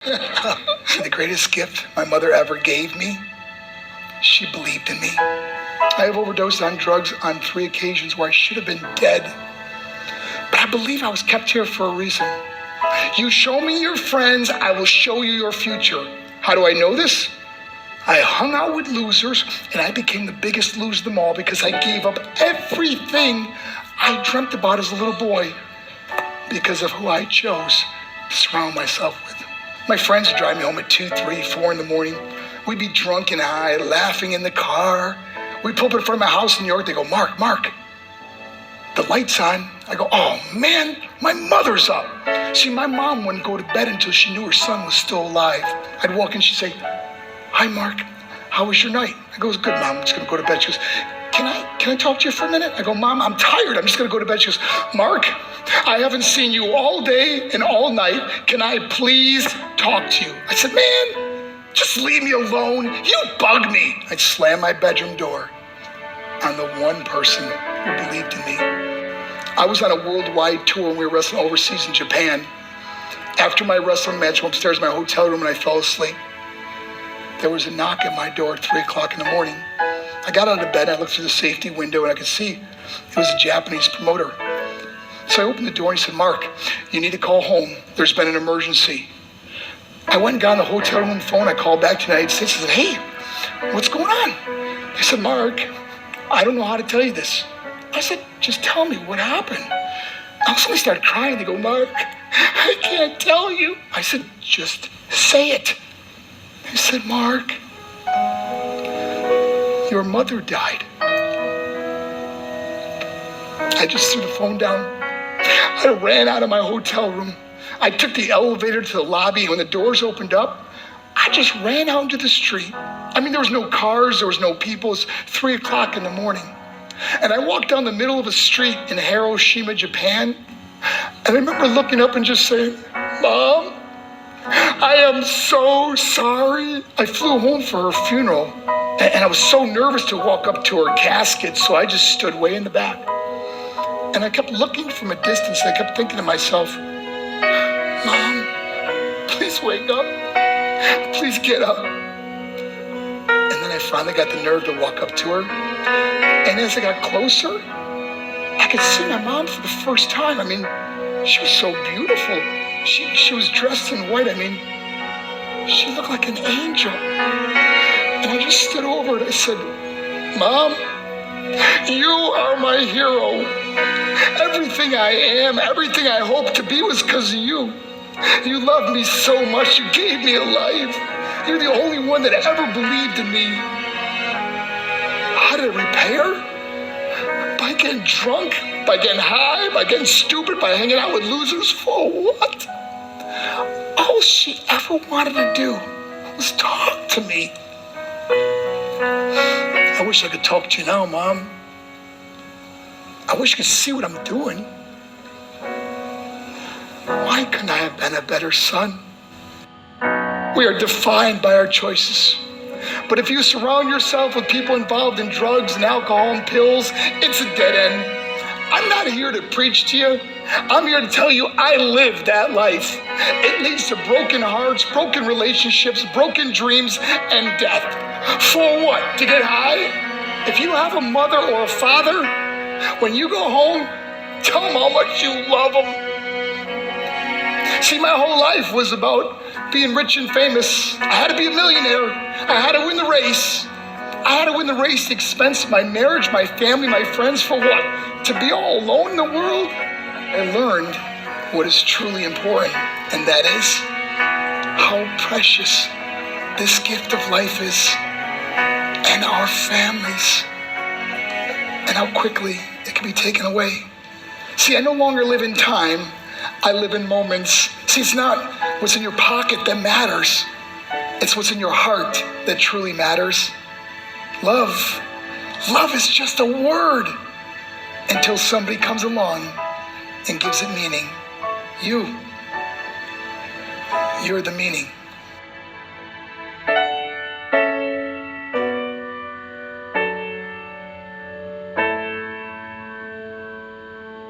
The greatest gift my mother ever gave me, she believed in me. I have overdosed on drugs on 3 occasions where I should have been dead. But I believe I was kept here for a reason. You show me your friends, I will show you your future. How do I know this? I hung out with losers, and I became the biggest loser of them all because I gave up everything I dreamt about as a little boy because of who I chose to surround myself with. My friends would drive me home at 2, 3, 4 in the morning. We'd be drunk and high, laughing in the car. We'd pull up in front of my house in New York. They go, Mark, the light's on. I go, oh man, my mother's up. See, my mom wouldn't go to bed until she knew her son was still alive. I'd walk in, she'd say, hi, Mark, how was your night? I go, it was good, Mom, I'm just gonna go to bed. She goes, can I talk to you for a minute? I go, Mom, I'm tired, I'm just gonna go to bed. She goes, Mark, I haven't seen you all day and all night. Can I please talk to you? I said, man, just leave me alone. You bug me. I'd slam my bedroom door on the one person who believed in me. I was on a worldwide tour and we were wrestling overseas in Japan. After my wrestling match, I went upstairs in my hotel room and I fell asleep. There was a knock at my door at 3 o'clock in the morning. I got out of bed, I looked through the safety window and I could see it was a Japanese promoter. So I opened the door and he said, Mark, you need to call home. There's been an emergency. I went and got on the hotel room phone. I called back to the United States. I said, hey, what's going on? They said, Mark, I don't know how to tell you this. I said, just tell me what happened. I suddenly started crying. They go, Mark, I can't tell you. I said, just say it. They said, Mark, your mother died. I just threw the phone down. I ran out of my hotel room. I took the elevator to the lobby, and when the doors opened up, I just ran out into the street. I mean, there was no cars, there was no people. It was 3 o'clock in the morning. And I walked down the middle of a street in Hiroshima, Japan. And I remember looking up and just saying, Mom, I am so sorry. I flew home for her funeral, and I was so nervous to walk up to her casket, so I just stood way in the back. And I kept looking from a distance, and I kept thinking to myself, Mom, please wake up. Please get up. And then I finally got the nerve to walk up to her. And as I got closer, I could see my mom for the first time. I mean, she was so beautiful. She was dressed in white. I mean, she looked like an angel. And I just stood over and I said, Mom, you are my hero. Everything I am, everything I hope to be was because of you. You loved me so much, you gave me a life. You're the only one that ever believed in me. How did I repay her? By getting drunk, by getting high, by getting stupid, by hanging out with losers? For what? All she ever wanted to do was talk to me. I wish I could talk to you now, Mom. I wish you could see what I'm doing. Why couldn't I have been a better son? We are defined by our choices. But if you surround yourself with people involved in drugs and alcohol and pills, it's a dead end. I'm not here to preach to you. I'm here to tell you I lived that life. It leads to broken hearts, broken relationships, broken dreams, and death. For what? To get high? If you have a mother or a father, when you go home, tell them how much you love them. See, my whole life was about being rich and famous. I had to be a millionaire. I had to win the race. I had to win the race at the expense of my marriage, my family, my friends. For what? To be all alone in the world? I learned what is truly important, and that is how precious this gift of life is, and our families, and how quickly it can be taken away. See, I no longer live in time. I live in moments. See, it's not what's in your pocket that matters. It's what's in your heart that truly matters. Love. Love is just a word until somebody comes along and gives it meaning. You're the meaning.